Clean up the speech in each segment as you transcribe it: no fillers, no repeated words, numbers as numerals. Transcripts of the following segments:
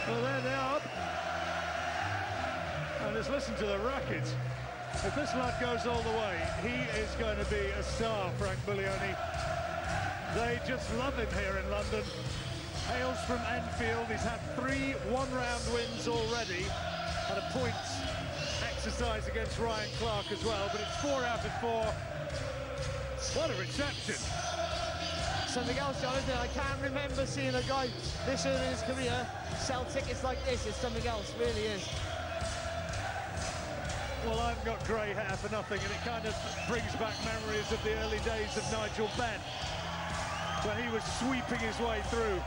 Well, there they are. And just listen to the racket. If this lad goes all the way, he is going to be a star, Frank Buglioni. They just love him here in London. Hails from Enfield. He's had 3 one-round wins already. Had a points exercise against Ryan Clark as well, but it's 4 out of 4. What a reception. Something else, John, isn't it? I can't remember seeing a guy this early in his career sell tickets like this. It's something else, really is. Well, I've got grey hair for nothing, and it kind of brings back memories of the early days of Nigel Benn, when he was sweeping his way through.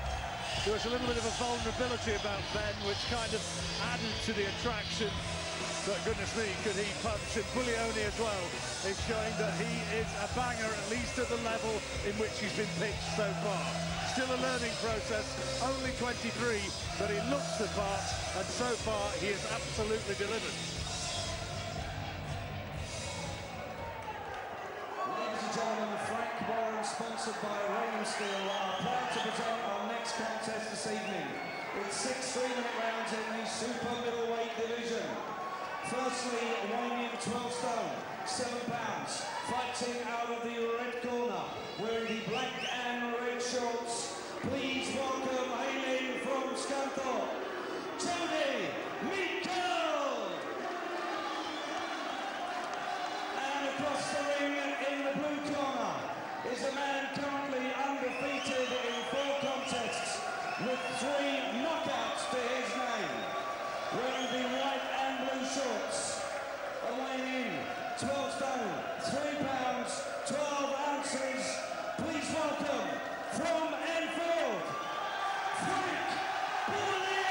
There was a little bit of a vulnerability about Benn, which kind of added to the attraction. But goodness me, could he punch? And Buglioni as well is showing that he is a banger, at least at the level in which he's been pitched so far. Still a learning process, only 23, but he looks the part, and so far he has absolutely delivered. Ladies and gentlemen, Frank Warren, sponsored by Raymond Steel, are proud to present our next contest this evening. It's 6 3-minute rounds in the super middleweight division. Firstly, weighing in 12 stone, 7 pounds, fighting out of the red corner, wearing the black and red shorts. Please welcome hailing from Scunthorpe, Jody Meikle! And across the ring in the blue corner is a man currently undefeated in 4 contests, with 3 knockouts to his name. Wearing the white and blue shorts, weighing in 12 stone, 3 pounds, 12 ounces. Please welcome from Enfield, Frank Buglioni!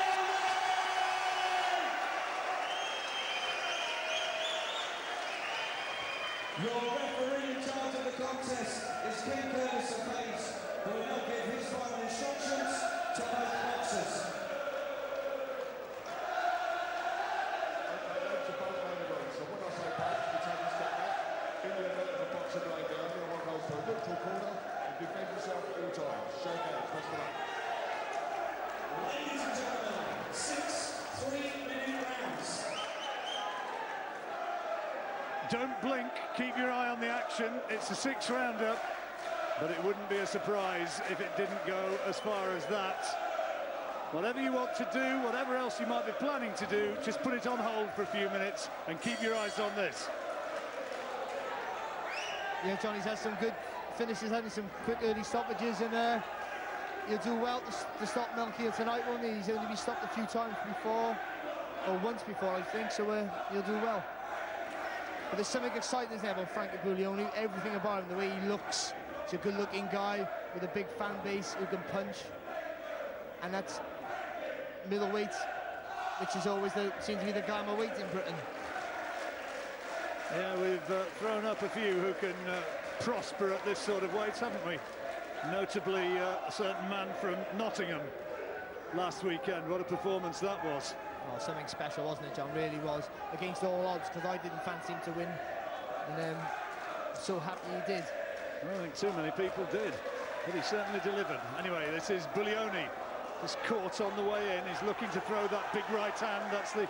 Your referee in charge of the contest is Ken Curtis of Hayes, who will now give his final instructions to both boxers. Ladies and gentlemen, 6 3-minute rounds. Don't blink, keep your eye on the action. It's a 6-rounder, but it wouldn't be a surprise if it didn't go as far as that. Whatever you want to do, whatever else you might be planning to do, just put it on hold for a few minutes and keep your eyes on this. Yeah, Johnny's had some good finishes, having some quick early stoppages, and he'll do well to stop Melchior tonight, won't he? He's only been stopped a few times before, or once before, I think, so he'll do well. But there's something exciting there about Frank Buglioni, everything about him, the way he looks. He's a good-looking guy with a big fan base who can punch, and that's middleweight, which is always seems to be the glamour weight in Britain. Yeah, we've thrown up a few who can prosper at this sort of weight, haven't we? Notably, a certain man from Nottingham last weekend. What a performance that was. Oh, something special, wasn't it, John? Really was. Against all odds, because I didn't fancy him to win. And so happy he did. I don't think too many people did, but he certainly delivered. Anyway, this is Buglioni, just caught on the way in. He's looking to throw that big right hand. That's the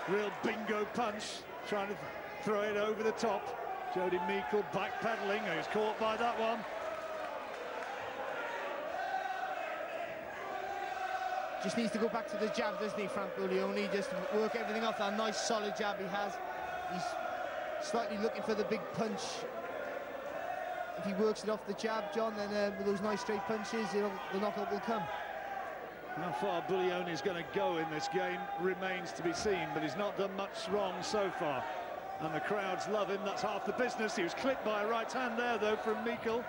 real bingo punch, trying to throw it over the top. Jody Meikle backpedaling. He's caught by that one. Just needs to go back to the jab, doesn't he, Frank Buglioni? Just work everything off that nice solid jab he has. He's slightly looking for the big punch. If he works it off the jab, John, then with those nice straight punches, the knockout will come. How far Buglioni is going to go in this game remains to be seen, but he's not done much wrong so far. And the crowds love him, that's half the business. He was clipped by a right hand there, though, from Meikle.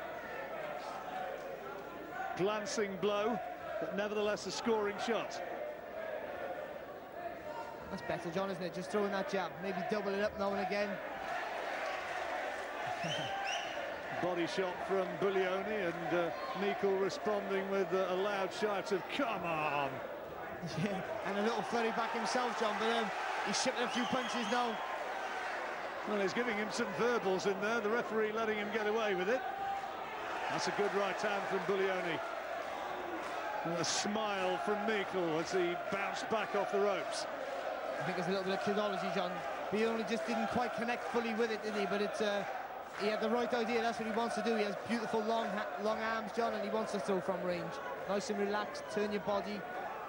Glancing blow, but nevertheless a scoring shot. That's better, John, isn't it? Just throwing that jab, maybe double it up now and again. Body shot from Buglioni, and Meikle responding with a loud shout of "Come on!" Yeah, and a little flurry back himself, John, but he's shipping a few punches now. Well, he's giving him some verbals in there, the referee letting him get away with it. That's a good right hand from Buglioni. And a smile from Mikel as he bounced back off the ropes. I think there's a little bit of kidology, John. Bione just didn't quite connect fully with it, did he? But he had the right idea. That's what he wants to do. He has beautiful long arms, John, and he wants to throw from range. Nice and relaxed, turn your body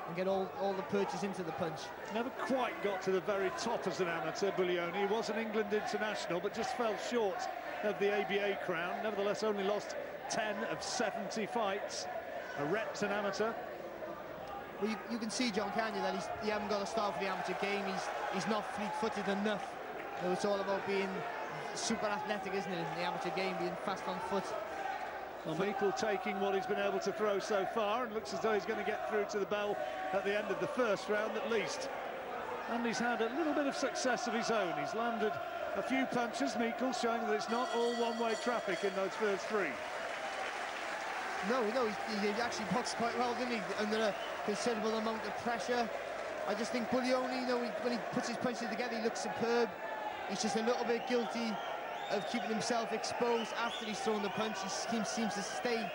and get all the punches into the punch. Never quite got to the very top as an amateur, Buglioni. He was an England international, but just fell short of the ABA crown. Nevertheless, only lost 10 of 70 fights. A reps an amateur. Well, you can see, John, can't you, that he hasn't got a style for the amateur game. He's not fleet-footed enough. You know, it's all about being super athletic, isn't it, in the amateur game, being fast on foot. Well, Mikel taking what he's been able to throw so far, and looks as though he's going to get through to the bell at the end of the first round at least. And he's had a little bit of success of his own. He's landed a few punches, Mikel, showing that it's not all one-way traffic in those first three. No, he actually boxed quite well, didn't he, under a considerable amount of pressure. I just think Buglioni, you know, when he puts his punches together, he looks superb. He's just a little bit guilty of keeping himself exposed after he's thrown the punch. He seems to stay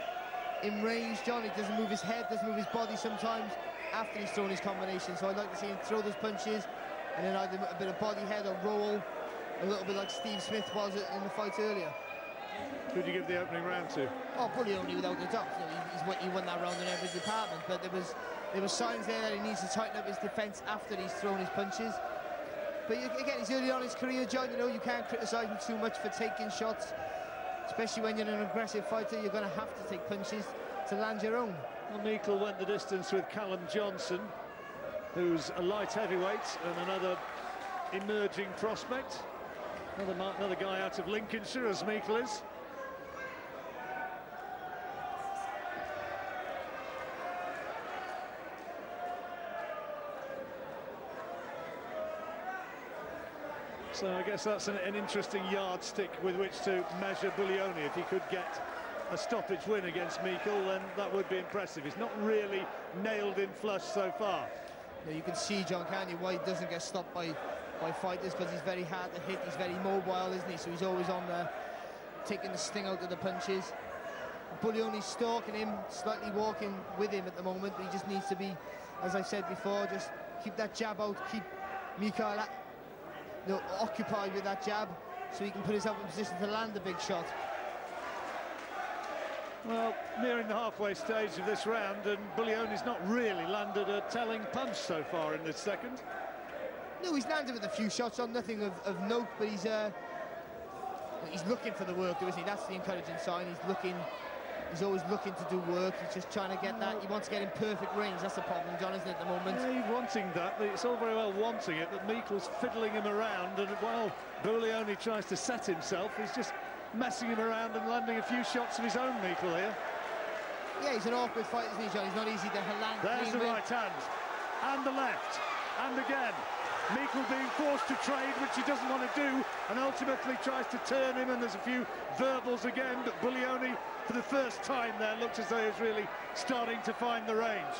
in range, John. He doesn't move his head, doesn't move his body sometimes after he's thrown his combination. So I'd like to see him throw those punches and then either a bit of body head or roll, a little bit like Steve Smith was in the fight earlier. Who do you give the opening round to? Oh, Buglioni, without a doubt. You know, he won that round in every department, but there was signs there that he needs to tighten up his defence after he's thrown his punches. But again, he's early on in his career, John. You know, you can't criticise him too much for taking shots, especially when you're an aggressive fighter. You're going to have to take punches to land your own. Well, Mikel went the distance with Callum Johnson, who's a light heavyweight and another emerging prospect. Another guy out of Lincolnshire, as Mikel is. So I guess that's an interesting yardstick with which to measure Buglioni. If he could get a stoppage win against Mikel, then that would be impressive. He's not really nailed in flush so far. Yeah, you can see, John, can't you, why he doesn't get stopped by fighters, because he's very hard to hit. He's very mobile, isn't he? So he's always on there, taking the sting out of the punches. Buglioni's stalking him, slightly walking with him at the moment, but he just needs to be, as I said before, just keep that jab out, keep Mikel occupied with that jab, so he can put himself in position to land the big shot. Well, nearing the halfway stage of this round, and Buglioni's not really landed a telling punch so far in this second. No, he's landed with a few shots on, nothing of note, but he's looking for the work, isn't he? That's the encouraging sign. He's always looking to do work. He's just trying to get that. He wants to get in perfect range. That's the problem, John, isn't it, at the moment? Yeah, he's wanting that, but it's all very well wanting it, but Mikel's fiddling him around, and while Buglioni tries to set himself, he's just messing him around and landing a few shots of his own, Mikel, here. Yeah, he's an awkward fighter, isn't he, John? He's not easy to land. There's the right hand, and the left, and again. Mikel being forced to trade, which he doesn't want to do, and ultimately tries to turn him, and there's a few verbals again, but Buglioni, for the first time there, looks as though he's really starting to find the range.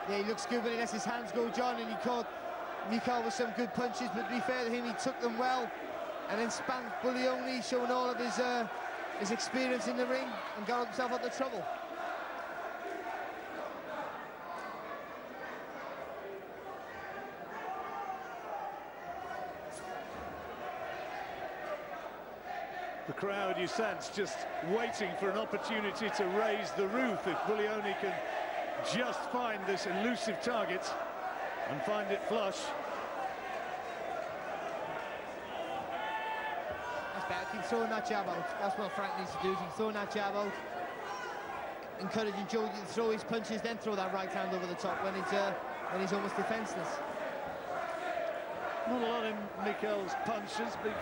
Yeah, he looks good when he lets his hands go, John, and he caught Mikel with some good punches, but to be fair to him, he took them well, and then spanked Buglioni, showing all of his experience in the ring, and got himself out of trouble. The crowd, you sense, just waiting for an opportunity to raise the roof if Buglioni can just find this elusive target and find it flush. That's better. Keep throwing that jab out. That's what Frank needs to do. Keep throwing that jab out, encouraging Joe to throw his punches, then throw that right hand over the top when he's almost defenseless. Not a lot in Mikel's punches, but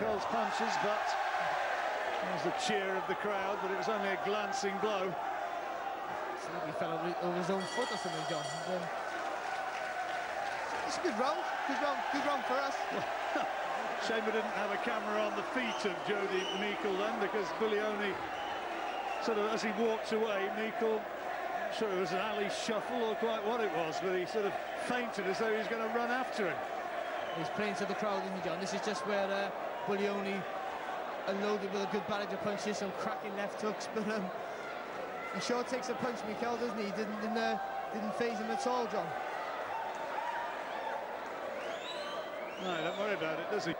there's a cheer of the crowd, but it was only a glancing blow. He fell over his own foot or something, John. It's a good round for us. Shame we didn't have a camera on the feet of Jody Mikel then, because Buglioni, sort of as he walked away, Mikel, I'm sure it was an alley shuffle or quite what it was, but he sort of fainted as though he was going to run after him. He's playing to the crowd, isn't he, John? This is just where Buglioni unloaded with a good barrage of punches, some cracking left hooks, but he sure takes a punch, Mikel, doesn't he? He didn't didn't faze him at all, John. No, don't worry about it, does he?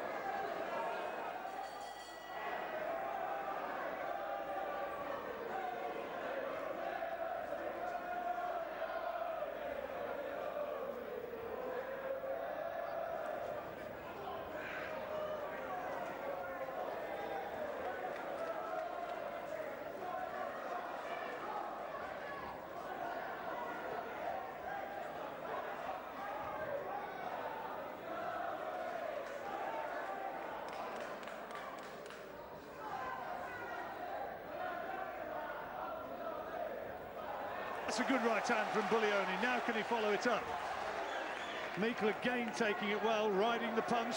That's a good right hand from Buglioni. Now can he follow it up? Meikle again taking it well, riding the punch,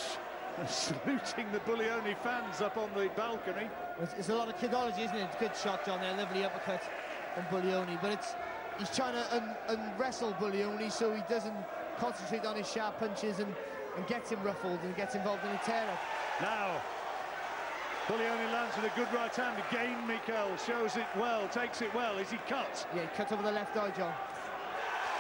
and saluting the Buglioni fans up on the balcony. It's a lot of kidology, isn't it? It's a good shot, John, there, lovely uppercut from Buglioni, but he's trying to wrestle Buglioni so he doesn't concentrate on his sharp punches and gets him ruffled and gets involved in a tear-up. Now, Buglioni lands with a good right hand. Again, Meikle shows it well, takes it well. Is he cut? Yeah, he cut over the left eye, John.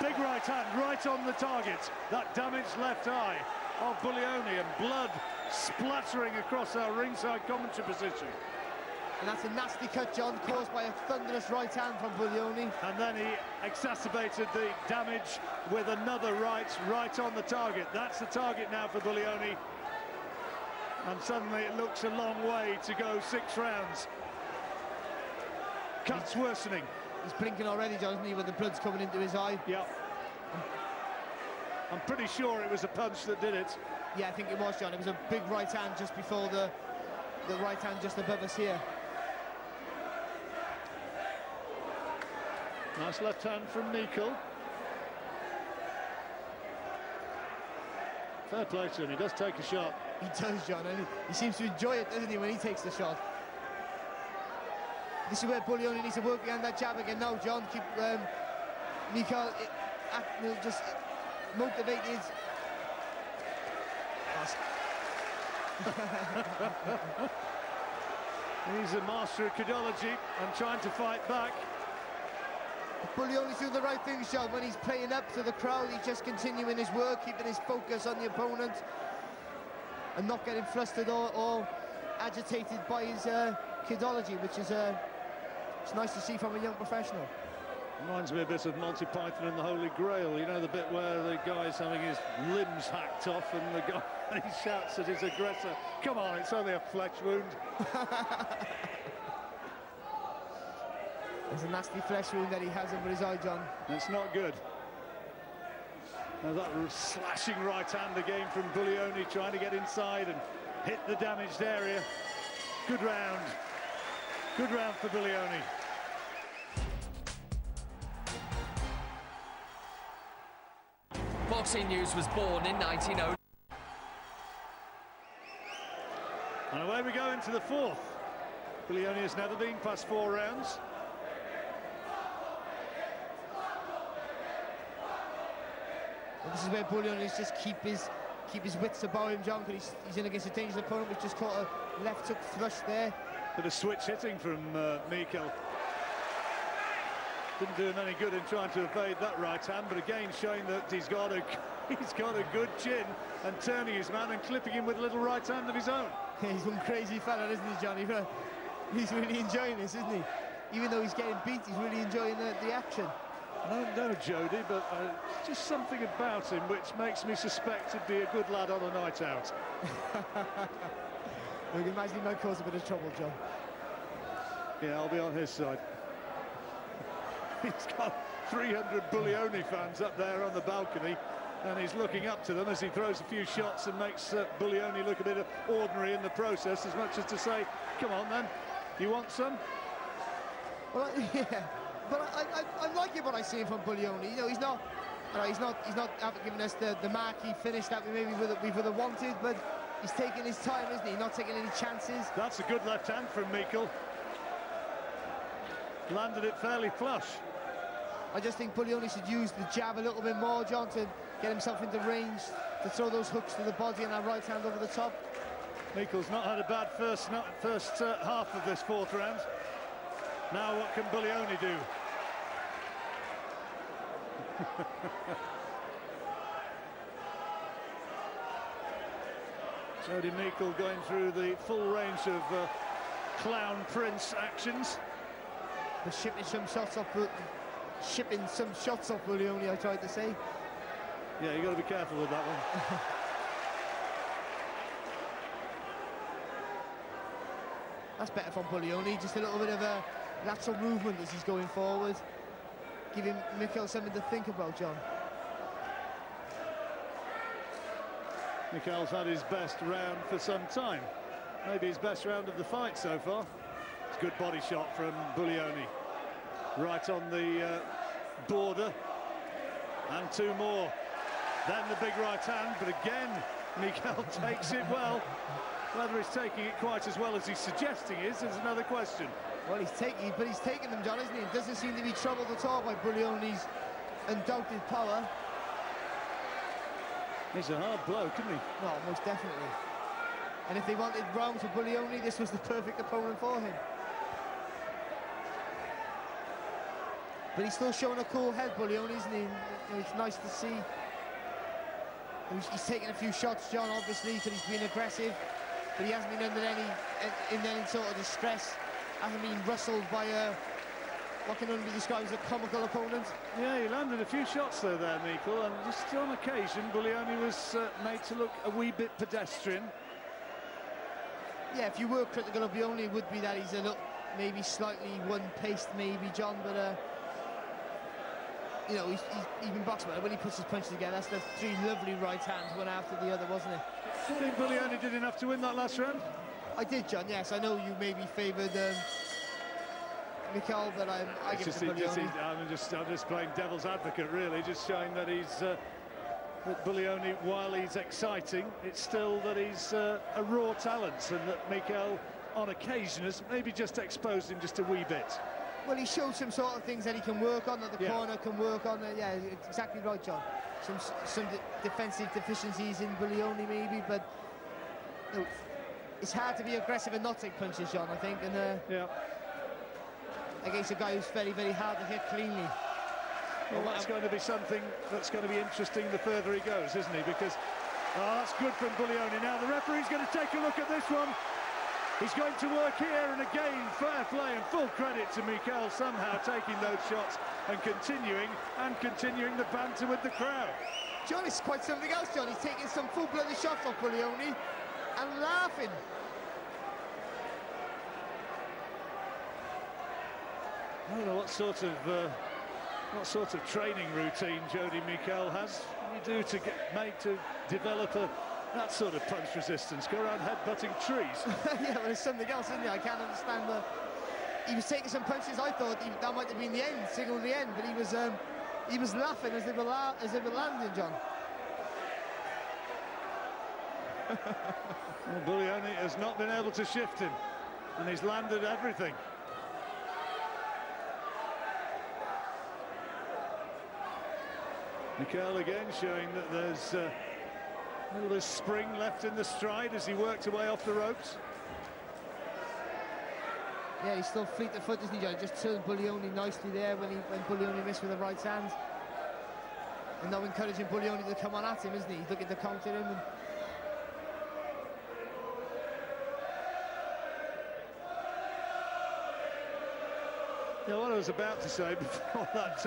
Big right hand, right on the target. That damaged left eye of Buglioni, and blood splattering across our ringside commentary position. And that's a nasty cut, John, caused by a thunderous right hand from Buglioni. And then he exacerbated the damage with another right on the target. That's the target now for Buglioni. And suddenly it looks a long way to go 6 rounds. Cuts worsening. He's blinking already, John, isn't he, with the blood's coming into his eye? Yeah. I'm pretty sure it was a punch that did it. Yeah, I think it was, John. It was a big right hand just before the right hand just above us here. Nice left hand from Meikle. Fair play to him, he does take a shot. He does, John, and he seems to enjoy it, doesn't he, when he takes the shot. This is where Buglioni needs to work behind that jab again now, John. Keep Meikle just motivated. He's a master of kidology and trying to fight back. Buglioni's doing the right things, John. When he's playing up to the crowd, he's just continuing his work, keeping his focus on the opponent and not getting flustered or agitated by his kidology, which is it's nice to see from a young professional. Reminds me a bit of Monty Python and the Holy Grail, you know, the bit where the guy's having his limbs hacked off and the guy he shouts at his aggressor, "Come on, it's only a flesh wound." There's a nasty flesh wound that he has over his eye, John. It's not good. Now that slashing right hand again from Buglioni, trying to get inside and hit the damaged area. Good round. Good round for Buglioni. Boxing News was born in 1900. And away we go into the 4th. Buglioni has never been past 4 rounds. And this is where Buglioni needs to just keep his wits about him, John, because he's in against a dangerous opponent. We've just caught a left hook thrust there. Bit of switch hitting from Meikle. Didn't do him any good in trying to evade that right hand, but again showing that he's got a good chin and turning his man and clipping him with a little right hand of his own. He's one crazy fella, isn't he, Johnny? He's really enjoying this, isn't he? Even though he's getting beat, he's really enjoying the action. I don't know Jody, but just something about him which makes me suspect he'd be a good lad on a night out. I can imagine he might cause a bit of trouble, John. Yeah, I'll be on his side. He's got 300 Buglioni fans up there on the balcony, and he's looking up to them as he throws a few shots and makes Buglioni look a bit ordinary in the process, as much as to say, come on then, you want some? Well, yeah, but I'm liking what I see from Buglioni. You know, he's not giving us the marquee finish that we would have wanted, but he's taking his time, isn't he? Not taking any chances. That's a good left hand from Meikle. Landed it fairly flush. I just think Buglioni should use the jab a little bit more, John, to get himself into range, to throw those hooks to the body and that right hand over the top. Meikle's not had a bad first half of this 4th round. Now what can Buglioni do? Jody Meikle going through the full range of Clown Prince actions. But shipping some shots off Buglioni, I tried to say. Yeah, you got to be careful with that one. That's better from Buglioni, just a little bit of a lateral movement as he's going forward, giving Mikel something to think about, John. Mikel's had his best round for some time. Maybe his best round of the fight so far. It's a good body shot from Buglioni. Right on the border. And two more. Then the big right hand, but again, Mikel takes it well. Whether he's taking it quite as well as he's suggesting is another question. Well, he's taking them, John, isn't he? It doesn't seem to be troubled at all by Buglioni's undoubted power. He's a hard bloke, isn't he? No, most definitely. And if they wanted rounds with Buglioni, this was the perfect opponent for him. But he's still showing a cool head, Buglioni, isn't he? It's nice to see. He's taken a few shots, John, obviously, because he's been aggressive, but he hasn't been under any sort of distress. Hasn't been rustled by what can only be described as a comical opponent. Yeah, he landed a few shots though there, Meikle, and just on occasion, Buglioni was made to look a wee bit pedestrian. Yeah, if you were critical of Buglioni, it would be that he's a look maybe slightly one-paced, maybe, John, but you know, he's been boxing well. When he puts his punches together, that's the three lovely right hands, one after the other, wasn't it? Do you think Buglioni did enough to win that last round? I did, John, yes. I know you maybe favoured Mikel, but I give it to Buglioni. I'm just playing devil's advocate, really, just showing that he's that Buglioni, while he's exciting, it's still that he's a raw talent, and that Mikel, on occasion, has maybe just exposed him just a wee bit. Well, he showed some sort of things that he can work on, that the corner can work on. Yeah, exactly right, John. Some defensive deficiencies in Buglioni, maybe, but you know, it's hard to be aggressive and not take punches, John, I think, and against a guy who's very, very hard to hit cleanly. Well, that's going to be something that's going to be interesting the further he goes, isn't he? Because that's good from Buglioni. Now the referee's going to take a look at this one. He's going to work here, and again, fair play and full credit to Mikel, somehow taking those shots and continuing the banter with the crowd. John, it's quite something else, John. He's taking some full-blooded shots off Buglioni and laughing. I don't know what sort of training routine Jody Meikle has. What do you do to get made to develop that sort of punch resistance? Go around headbutting trees? Yeah, but it's something else, isn't it? I can't understand the... He was taking some punches. I thought that might have been the end, signal the end, but he was laughing as they were landing, John. Well, Buglioni has not been able to shift him, and he's landed everything. Mikel again showing that there's a little bit of spring left in the stride as he worked away off the ropes. Yeah, he's still fleet of foot, isn't he, John? He just turned Buglioni nicely there when Buglioni missed with the right hand. And now encouraging Buglioni to come on at him, isn't he? He's looking to counter him. And... Yeah, what I was about to say before that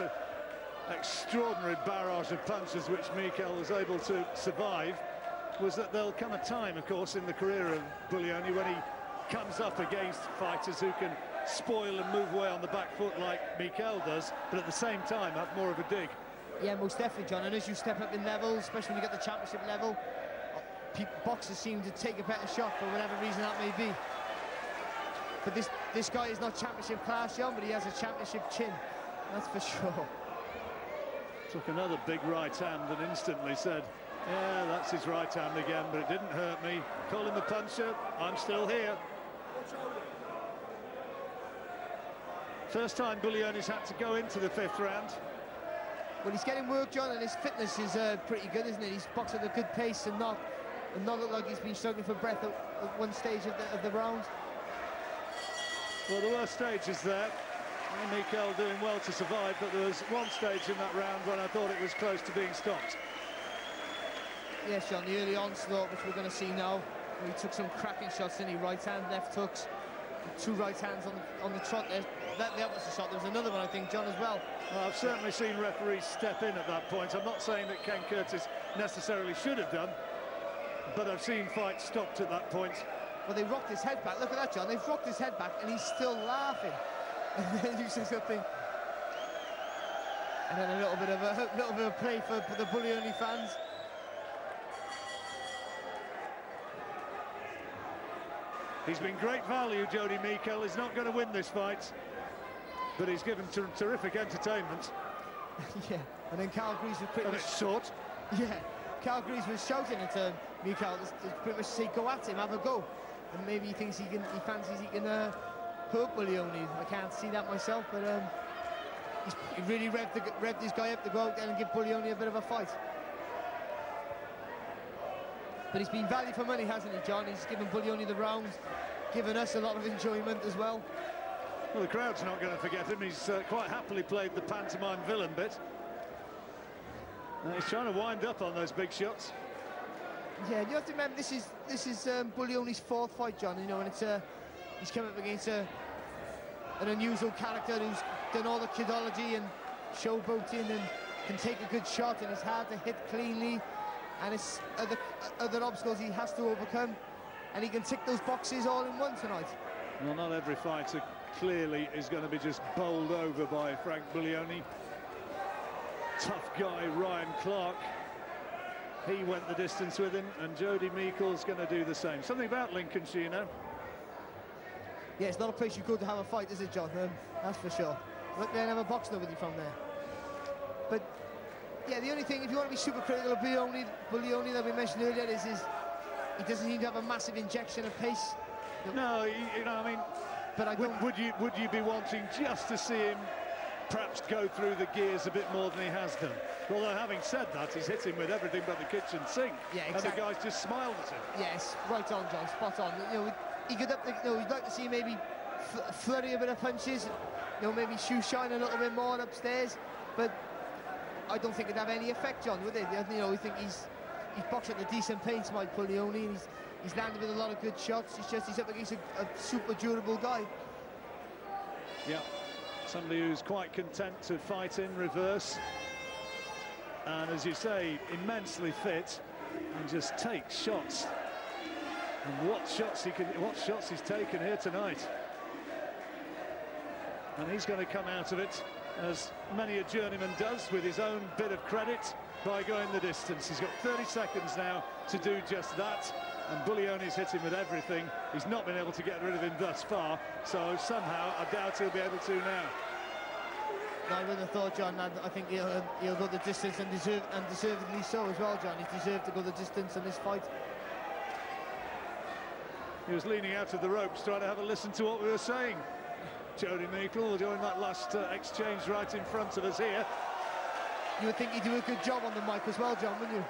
extraordinary barrage of punches which Mikel was able to survive was that there'll come a time, of course, in the career of Buglioni when he comes up against fighters who can spoil and move away on the back foot like Mikel does, but at the same time have more of a dig. Yeah, most definitely, John. And as you step up in levels, especially when you get the championship level, boxers seem to take a better shot for whatever reason that may be. But this guy is not championship class, John, but he has a championship chin. That's for sure. Took another big right hand and instantly said, yeah, that's his right hand again, but it didn't hurt me. Call him a puncher, I'm still here. First time Buglioni's had to go into the fifth round. Well, he's getting work, John, and his fitness is pretty good, isn't it? He's boxing at a good pace and not look like he's been struggling for breath at one stage of the round. Well, the worst stage is there. Mikel doing well to survive, but there was one stage in that round when I thought it was close to being stopped. Yes, John, the early onslaught, which we're going to see now. He took some cracking shots, didn't he? Right hand, left hooks, two right hands on the trot there. That was the shot. There was another one, I think, John, as well. Well, I've certainly seen referees step in at that point. I'm not saying that Ken Curtis necessarily should have done, but I've seen fights stopped at that point. Well, they rocked his head back. Look at that, John. They've rocked his head back, and he's still laughing. And then you say something, and then a little bit of play for the Buglioni fans. He's been great value, Jody Mikel. He's not going to win this fight, but he's given terrific entertainment. Yeah, and then Carl Greaves was pretty much short. Yeah, Carl Greaves was shouting at Mikel to pretty much say, "Go at him, have a go." And maybe he thinks he fancies he can hurt Buglioni. I can't see that myself, but he really revved this guy up to go out there and give Buglioni a bit of a fight. But he's been value for money, hasn't he, John? He's given Buglioni the rounds, given us a lot of enjoyment as well. Well, the crowd's not going to forget him. He's quite happily played the pantomime villain bit. He's trying to wind up on those big shots. Yeah, you have to remember this is Buglioni's fourth fight, John. You know, and it's he's come up against an unusual character who's done all the kidology and showboating and can take a good shot, and it's hard to hit cleanly, and it's other obstacles he has to overcome, and he can tick those boxes all in one tonight. Well, not every fighter clearly is going to be just bowled over by Frank Buglioni. Tough guy Ryan Clark, he went the distance with him, and Jody Mikel's going to do the same. Something about Lincolnshire, you know. Yeah, it's not a place you go to have a fight, is it, John? That's for sure. Look there and have a box nobody from there. But yeah, the only thing, if you want to be super critical of Buglioni that we mentioned earlier, is he doesn't seem to have a massive injection of pace. No, you know, I mean, but I don't... would you be wanting just to see him perhaps go through the gears a bit more than he has done? Although, having said that, he's hit him with everything but the kitchen sink. Yeah, exactly. And the guys just smiled at him. Yes, right on, John, spot on. You know, he could you'd like to see maybe flurry a bit of punches, you know, maybe shoe shine a little bit more upstairs, but I don't think it'd have any effect, John, would it? You know, we think he's boxed at a decent pace, Mike Buglioni, and he's landed with a lot of good shots. It's just he's up against a super durable guy. Yeah, somebody who's quite content to fight in reverse, and as you say, immensely fit, and just take shots. And what shots he's taken here tonight. And he's going to come out of it, as many a journeyman does, with his own bit of credit by going the distance. He's got 30 seconds now to do just that, and Buglioni's hit him with everything. He's not been able to get rid of him thus far, so somehow I doubt he'll be able to now. No, I wouldn't have thought, John. I think he'll go the distance, and deservedly so as well, John. He's deserved to go the distance in this fight. He was leaning out of the ropes trying to have a listen to what we were saying. Jody Mikel doing that last exchange right in front of us here. You would think he'd do a good job on the mic as well, John, wouldn't you?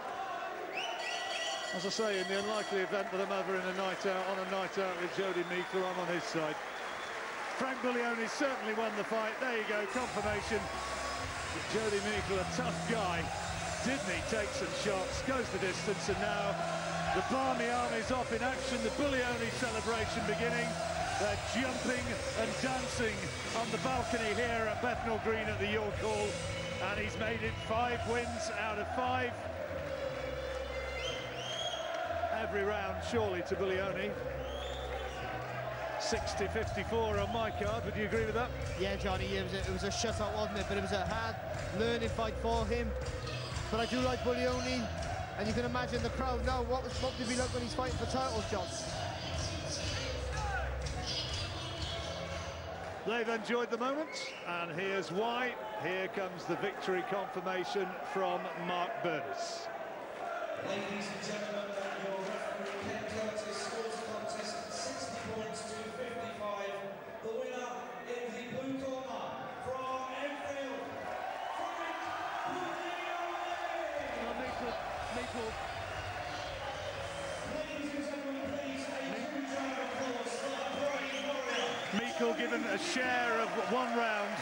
As I say, in the unlikely event that I'm ever on a night out with Jody Mikel, I'm on his side. Frank Buglioni certainly won the fight. There you go, confirmation. Jody Mikel, a tough guy, didn't he? Take some shots, goes the distance, and now the Barmy Army's off in action. The Buglioni celebration beginning. They're jumping and dancing on the balcony here at Bethnal Green at the York Hall, and he's made it 5 wins out of 5. Every round surely to Buglioni. 60-54 on my card. Would you agree with that? Yeah, Johnny, it was a shutout, wasn't it? But it was a hard learning fight for him. But I do like Buglioni, and you can imagine the crowd now. What did we look when he's fighting for titles, John? They've enjoyed the moment, and here's why. Here comes the victory confirmation from Mark Burness. Ladies and gentlemen, your referee Ken Curtis scores the contest 60 points to 55. The winner in the blue corner from Enfield, Frank Buglioni. Ladies and gentlemen, please, a huge round of applause for the Brave Warrior. Meikle given a share of 1 round.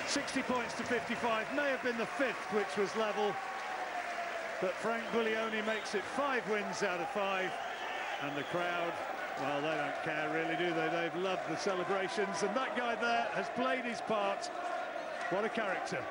60 points to 55, may have been the 5th, which was level. But Frank Buglioni makes it 5 wins out of 5. And the crowd, well, they don't care really, do they? They've loved the celebrations. And that guy there has played his part. What a character.